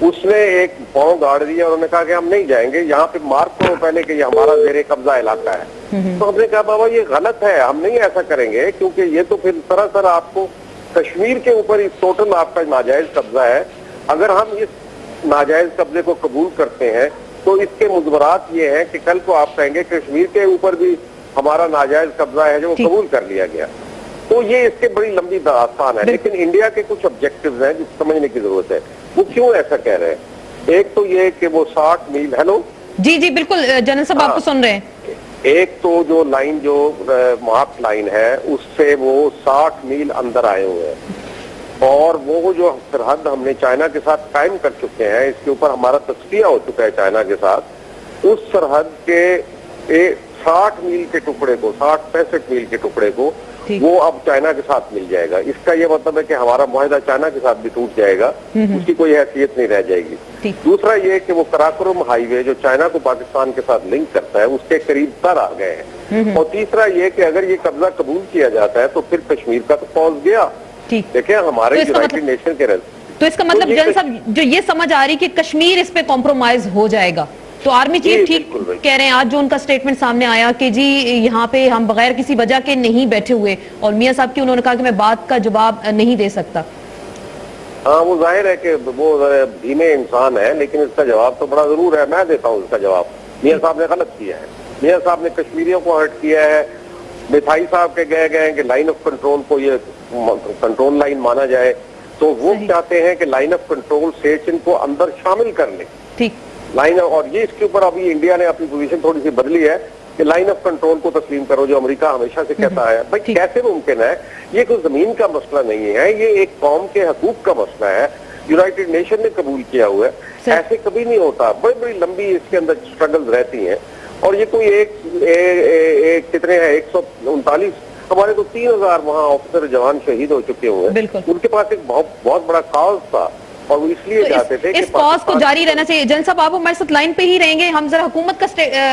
اس نے ایک پاؤں گاڑ دیا اور انہوں نے کہا کہ ہم نہیں جائیں گے، یہاں پہ مارک کرو پہلے کہ یہ ہمارا زیر قبضہ علاقہ ہے۔ تو ہم نے کہا بابا یہ غلط ہے، ہم نہیں ایسا کریں گے، کیونکہ یہ تو پھر سراسر آپ کو کشمیر کے اوپر ٹوٹل آپ کا ناجائز قبضہ ہے۔ اگر ہم اس ناجائز قبضے کو قبول کرتے ہیں تو اس کے مضمرات یہ ہیں کہ کل کو آپ کہیں گے کشمیر کے اوپر بھی ہمارا ناجائز قبضہ ہے جو وہ قبول کر لیا گیا۔ تو یہ اس کے بڑی لمبی داستان ہے، لیکن انڈیا کے کچھ آبجیکٹیوز ہیں جس سمجھنے کی ضرورت ہے۔ وہ کیوں ایسا کہہ رہے ہیں؟ ایک تو یہ کہ وہ 60 میل، ہیلو جی جی بالکل جنرل صاحب آپ کو سن رہے ہیں۔ ایک تو جو لائن جو مارک لائن ہے اس سے وہ 60 میل اندر آئے ہوئے ہیں، اور وہ جو سرحد ہم نے چائنا کے ساتھ قائم کر چکے ہیں، اس کے اوپر ہمارا تصفیہ ہو چکا ہے چائنا کے ساتھ، اس سرحد کے 60 میل کے ٹکڑے کو، 60-65 میل کے ٹکڑے کو وہ اب چائنا کے ساتھ مل جائے گا۔ اس کا یہ مطلب ہے کہ ہمارا معاہدہ چائنا کے ساتھ بھی ٹوٹ جائے گا، اس کی کوئی حیثیت نہیں رہ جائے گی۔ دوسرا یہ کہ وہ کراکرم ہائی وے جو چائنا کو پاکستان کے ساتھ لنک کرتا ہے اس کے قریب تر آ گئے ہیں۔ اور تیسرا یہ کہ اگر یہ قبضہ قبول کیا جاتا ہے تو پھر کشمیر کا تو پہنچ گیا۔ دیکھیں ہمارے یونائٹڈ نیشن کے تو اس کا مطلب جنرل صاحب جو یہ سمجھ آ رہی کہ کشمیر اس پہ کمپرومائز ہو جائے گا، تو آرمی چیف ٹھیک کہہ رہے ہیں آج جو ان کا سٹیٹمنٹ سامنے آیا کہ جی یہاں پہ ہم بغیر کسی وجہ کے نہیں بیٹھے ہوئے، اور میاں صاحب کی انہوں نے کہا کہ میں بات کا جواب نہیں دے سکتا۔ ہاں وہ ظاہر ہے کہ وہ دھیمے انسان ہے، لیکن اس کا جواب تو بڑا ضرور ہے، میں دیتا ہوں اس کا جواب۔ میاں صاحب نے غلط کیا ہے، میاں صاحب نے کشمیریوں کو ہرٹ کیا ہے۔ مٹھائی صاحب کے گئے ہیں کہ لائن آف کنٹرول کو یہ کنٹرول لائن مانا جائے، تو وہ چاہتے ہیں کہ لائن آف کنٹرول سیچن کو اندر شامل کر لیں ٹھیک لائن، اور یہ اس کے اوپر ابھی انڈیا نے اپنی پوزیشن تھوڑی سی بدلی ہے کہ لائن آف کنٹرول کو تسلیم کرو، جو امریکہ ہمیشہ سے کہتا ہے۔ بھائی کیسے ممکن ہے؟ یہ کوئی زمین کا مسئلہ نہیں ہے، یہ ایک قوم کے حقوق کا مسئلہ ہے، یونائٹڈ نیشن نے قبول کیا ہوا ہے، ایسے کبھی نہیں ہوتا۔ بڑی بڑی لمبی اس کے اندر سٹرگلز رہتی ہیں، اور یہ کوئی ایک کتنے ہیں 139 ہمارے تو 3000 وہاں آفیسر جوان شہید ہو چکے ہوئے ہیں، ان کے پاس ایک بہت بڑا کاز تھا، اور وہ اس لیے جاتے تھے کہ اس کاز کو جاری رہنا چاہیے۔ جنرل صاحب آپ ہمارے ساتھ لائن پہ ہی رہیں گے، ہم ذرا حکومت کا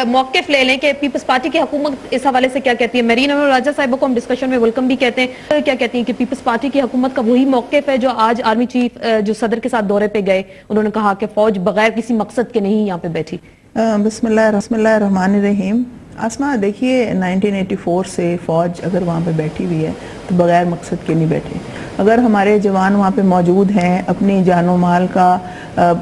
موقف لے لیں کہ پیپلز پارٹی کی حکومت اس حوالے سے کیا کہتی ہے۔ میرین انور راجہ صاحبہ کو ہم ڈسکشن میں ویلکم بھی کہتے ہیں، کیا کہتی ہیں کہ پیپلز پارٹی کی حکومت کا وہی موقف ہے جو آج آرمی چیف جو صدر کے ساتھ دورے پہ گئے، انہوں نے کہا کہ فوج بغیر کسی مقصد کے نہیں یہاں پہ بیٹھی۔ بسم اللہ الرحمن الرحیم۔ آسما دیکھیے 1984 سے فوج اگر وہاں پہ بیٹھی ہوئی ہے تو بغیر مقصد کے نہیں بیٹھے۔ اگر ہمارے جوان وہاں پہ موجود ہیں، اپنی جان و مال کا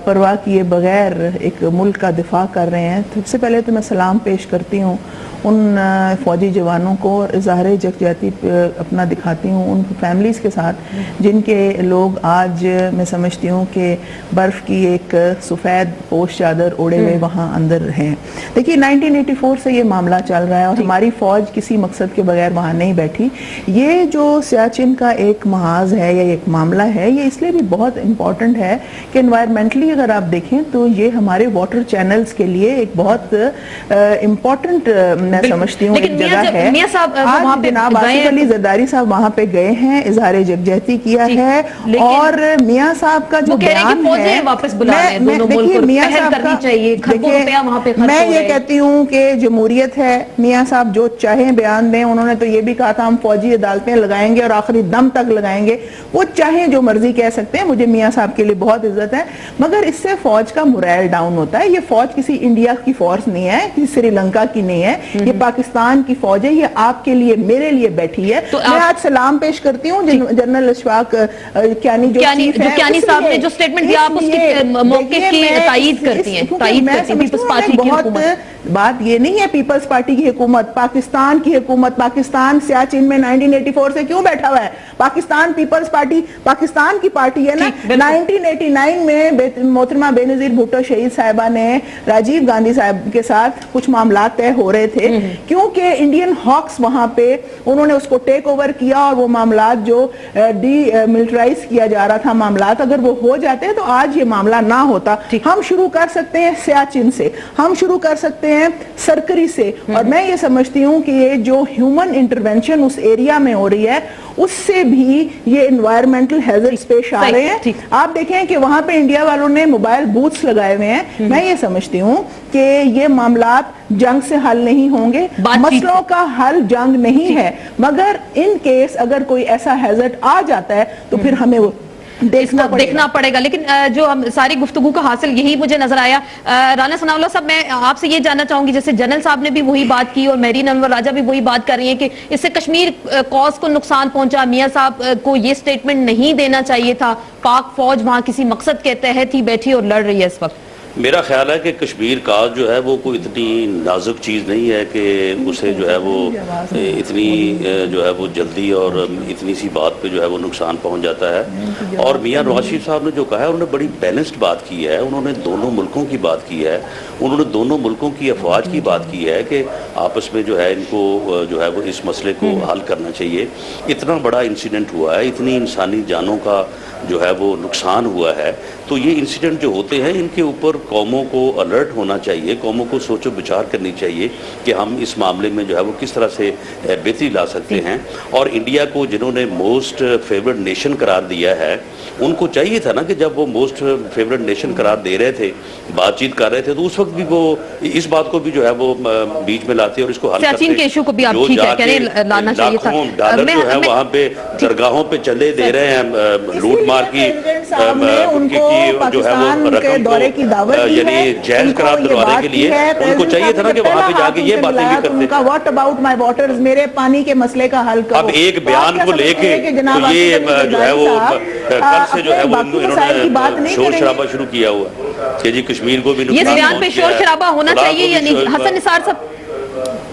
پرواہ کیے بغیر ایک ملک کا دفاع کر رہے ہیں، تو سب سے پہلے تو میں سلام پیش کرتی ہوں ان فوجی جوانوں کو، اور اظہار یکجہتی اپنا دکھاتی ہوں ان فیملیز کے ساتھ جن کے لوگ آج میں سمجھتی ہوں کہ برف کی ایک سفید پوش چادر اوڑے ہوئے وہاں اندر ہیں۔ دیکھیے 1984 سے یہ معاملہ چل رہا ہے، اور ہماری فوج کسی مقصد کے بغیر وہاں نہیں بیٹھی۔ یہ جو سیاچن کا ایک محاذ ہے یا ایک معاملہ ہے، یہ اس لیے بھی بہت امپورٹنٹ ہے کہ انوائرمنٹلی اگر آپ دیکھیں تو یہ ہمارے واٹر چینلز کے لیے ایک بہت امپورٹنٹ میں سمجھتی ہوں ایک جگہ ہے۔ آج جناب آصف علی زرداری صاحب وہاں پہ گئے ہیں، اظہار یکجہتی کیا ہے، اور میاں صاحب کا جو بیان ہے، دیکھیے میاں صاحب کا، میں یہ کہتی ہوں کہ جمہوریت ہے، میاں صاحب جو چاہیں بیان دیں، انہوں نے تو یہ بھی کہا تھا ہم فوجی عدالتیں لگائیں گے اور آخری دم تک لگائیں گے، وہ چاہیں جو مرضی کہہ سکتے ہیں، مجھے میاں صاحب کے لیے بہت عزت ہے، مگر اس سے فوج کا مورائل ڈاؤن ہوتا ہے۔ یہ فوج کسی انڈیا کی فورس نہیں ہے، کسی سری لنکا کی نہیں ہے، یہ پاکستان کی فوج ہے، یہ آپ کے لیے میرے لیے بیٹھی ہے۔ میں آج سلام پیش کرتی ہوں جنرل اشفاق کیانی جو چیف ہے، کیانی صاحب نے جو سٹیٹمنٹ دیا آپ اس کے موقف کی تائید کرتی ہیں، پیپلز پارٹی کی حکومت۔ بات یہ نہیں ہے پیپلز پارٹی کی حکومت، پاکستان کی حکومت، پاکستان سیاچن میں 1984 سے کیوں بیٹھا ہوا ہے؟ پاکستان پیپلز پارٹی پاکستان کی پارٹی ہے نا۔ 1989 میں محترمہ بے نظیر بھٹو شہید صاحبہ نے راجیو گاندھی صاحب کے ساتھ کچھ معاملات طے ہو رہے تھے، کیونکہ انڈین ہاکس وہاں پہ انہوں نے اس کو ٹیک اوور کیا، اور وہ معاملات جو ڈی ملٹرائز کیا جا رہا تھا معاملات، اگر وہ ہو جاتے تو آج یہ معاملہ نہ ہوتا۔ ہم شروع کر سکتے ہیں سیاچن سے، ہم شروع کر سکتے ہیں سرکری سے، اور میں یہ سمجھتی ہوں کہ یہ جو ہیومن انٹرونشن اس ایریا میں ہو رہی ہے اس سے بھی یہ انوائرمنٹل ہیزرڈز پیش آ رہے ہیں۔ آپ دیکھیں کہ وہاں پہ انڈیا والوں نے موبائل بوتھس لگائے ہوئے ہیں۔ میں یہ سمجھتی ہوں کہ یہ معاملات جنگ سے حل نہیں ہوں گے، مسئلوں کا حل جنگ نہیں ہے، مگر ان کیس اگر کوئی ایسا ہیزرڈ آ جاتا ہے تو پھر ہمیں وہ دیکھنا پڑے گا. لیکن جو ہم ساری گفتگو کا حاصل یہی مجھے نظر آیا. رانا ثناء اللہ صاحب, میں آپ سے یہ جاننا چاہوں گی, جیسے جنرل صاحب نے بھی وہی بات کی اور میرین انور راجہ بھی وہی بات کر رہی ہیں کہ اس سے کشمیر کاز کو نقصان پہنچا, میاں صاحب کو یہ سٹیٹمنٹ نہیں دینا چاہیے تھا, پاک فوج وہاں کسی مقصد کے تحت ہی بیٹھی اور لڑ رہی ہے اس وقت. میرا خیال ہے کہ کشمیر کاز جو ہے وہ کوئی اتنی نازک چیز نہیں ہے کہ اسے جو ہے وہ اتنی جو ہے وہ جلدی اور اتنی سی بات پہ جو ہے وہ نقصان پہنچ جاتا ہے. اور میاں نواز شریف صاحب نے جو کہا ہے انہوں نے بڑی بیلنسڈ بات کی ہے, انہوں نے دونوں ملکوں کی بات کی ہے, انہوں نے دونوں ملکوں کی افواج کی بات کی ہے کہ آپس میں جو ہے ان کو جو ہے وہ اس مسئلے کو حل کرنا چاہیے. اتنا بڑا انسیڈنٹ ہوا ہے, اتنی انسانی جانوں کا جو ہے وہ نقصان ہوا ہے, تو یہ انسیڈنٹ جو ہوتے ہیں ان کے اوپر قوموں کو الرٹ ہونا چاہیے, قوموں کو سوچ و بچار کرنی چاہیے کہ ہم اس معاملے میں جو ہے وہ کس طرح سے بہتری لا سکتے ہیں. اور انڈیا کو جنہوں نے موسٹ فیورڈ نیشن قرار دیا ہے ان کو چاہیے تھا نا کہ جب وہ موسٹ فیورڈ نیشن قرار دے رہے تھے, بات چیت کر رہے تھے, تو اس وقت بھی وہ اس بات کو بھی جو ہے وہ بیچ میں لاتے اور اس کو حل کرتے. سیاچین کے ایشو کو بھی آپ ٹھیک ہے کہنے لانا چاہیے تھا. ڈالر جو ہے وہاں پہ درگاہوں پہ چندے دے رہے ہیں, لوٹ مار کی جو ہے وہ رقم کو یعنی جائز قرار دلوانے کے لیے ان کو چاہیے تھا نا کہ وہاں پہ جا کے یہ باتیں بھی کرتے. واٹ اباؤٹ مائی واٹرز, میرے پانی کے مسئلے کا حل کرو. اب ایک بیان کو لے کے تو یہ جو ہے وہ کل سے جو ہے وہ انہوں نے شور شرابہ شروع کیا ہوا کہ جی کشمیر کو بھی یہ بیان پہ شور شرابہ ہونا چاہیے. یعنی حسن نثار صاحب,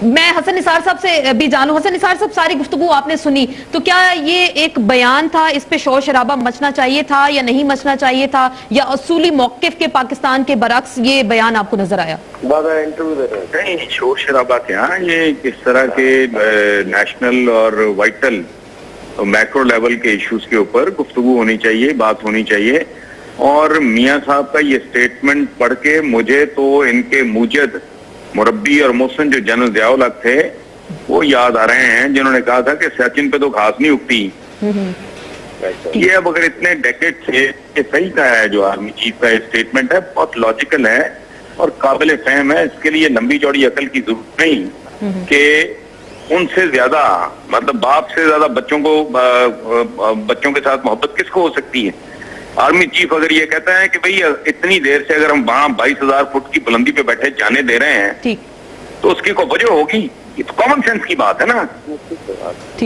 میں حسن نثار صاحب سے بھی جانوں, حسن نثار صاحب ساری گفتگو آپ نے سنی, تو کیا یہ ایک بیان تھا, اس پہ شور شرابہ مچنا چاہیے تھا یا نہیں مچنا چاہیے تھا, یا اصولی موقف کے پاکستان کے برعکس یہ بیان آپ کو نظر آیا؟ نہیں, شور شرابہ کیا, یہ اس طرح کے نیشنل اور وائٹل میکرو لیول کے ایشوز کے اوپر گفتگو ہونی چاہیے, بات ہونی چاہیے. اور میاں صاحب کا یہ سٹیٹمنٹ پڑھ کے مجھے تو ان کے موجد مربی اور محسن جو جنرل ضیاء الحق تھے وہ یاد آ رہے ہیں, جنہوں نے کہا تھا کہ سیاچن پہ تو گھاس نہیں اگتی. یہ اب اگر اتنے ڈیکیڈ سے یہ صحیح کہا ہے جو آرمی چیف کا اسٹیٹمنٹ ہے, بہت لاجیکل ہے اور قابل فہم ہے. اس کے لیے لمبی چوڑی عقل کی ضرورت نہیں کہ ان سے زیادہ, مطلب باپ سے زیادہ بچوں کے ساتھ محبت کس کو ہو سکتی ہے. آرمی چیف اگر یہ کہتا ہے کہ بھئی اتنی دیر سے اگر ہم وہاں 22,000 فٹ کی بلندی پہ بیٹھے جانے دے رہے ہیں تو اس کی کوئی وجہ ہوگی. یہ تو کامن سینس کی بات ہے نا.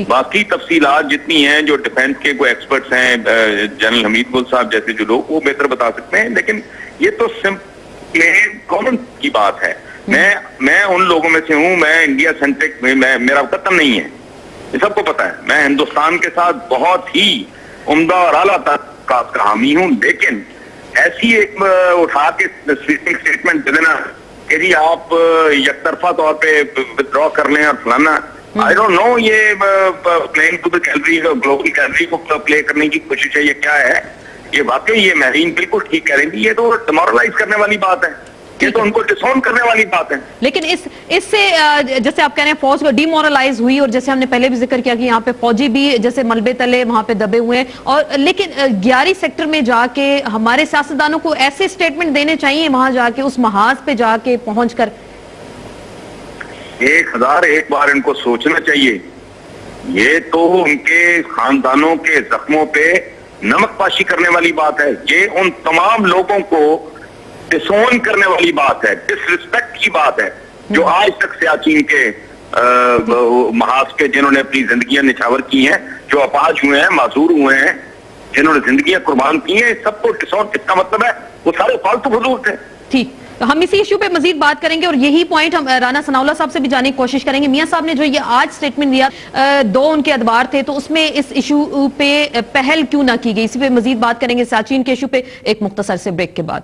باقی تفصیلات جتنی ہیں جو ڈیفینس کے کوئی ایکسپرٹس ہیں, جنرل حمید گل صاحب جیسے جو لوگ, وہ بہتر بتا سکتے ہیں. لیکن یہ تو سمپلی کامن کی بات ہے. میں ان لوگوں میں سے ہوں, میں انڈیا سینٹرک, میرا قطن نہیں ہے, یہ سب کو پتا ہے. میں ہندوستان کے ساتھ بہت ہی عمدہ اور اعلیٰ تعلقات کا حامی ہوں, لیکن ایسی ایک اٹھا کے اسٹیٹمنٹ دے دینا کہ جی آپ یک طرفہ طور پہ ودرا کر لیں اور فلانا, آئی ڈونٹ نو یہ playing to the gallery, global gallery کو پلے کرنے کی کوشش ہے, یہ کیا ہے. یہ واقعی یہ میرین بالکل ٹھیک کہہ رہی تھی, یہ تو ڈیمورلائز کرنے والی بات ہے, یہ تو ان کو ڈسون کرنے والی بات ہے. لیکن اس سے جیسے آپ کہہ رہے ہیں فوج کو ڈی مورلائز ہوئی, اور جیسے ہم نے پہلے بھی ذکر کیا کہ یہاں پہ فوجی بھی جیسے ملبے تلے وہاں پہ دبے ہوئے ہیں, اور لیکن 11 سیکٹر میں جا کے ہمارے سیاستدانوں کو ایسے سٹیٹمنٹ دینے چاہیے وہاں جا کے, اس محاذ پہ جا کے پہنچ کر. 1001 بار ان کو سوچنا چاہیے. یہ تو ان کے خاندانوں کے زخموں پہ نمک پاشی کرنے والی بات ہے. یہ ان تمام لوگوں کو ڈسون کرنے والی بات ہے, ڈس ریسپیکٹ کی بات ہے, جو آج تک سیاچین کے محاذ کے جنہوں نے اپنی زندگیاں نچھاور کی ہیں, جو اپاہج ہوئے ہیں, معذور ہوئے ہیں, جنہوں نے زندگیاں قربان کی ہیں, سب کو ڈسون. اس کا مطلب ہے وہ سارے فالتو فضول تھے. ٹھیک, ہم اسی ایشو پہ مزید بات کریں گے, اور یہی پوائنٹ ہم رانا ثناء اللہ صاحب سے بھی جاننے کی کوشش کریں گے. میاں صاحب نے جو یہ آج سٹیٹمنٹ دیا, 2 ان کے ادوار تھے, تو اس میں اس ایشو پہ پہل کیوں نہ کی گئی, اسی پہ مزید بات کریں گے سیاچین کے ایشو پہ ایک مختصر سے بریک کے بعد.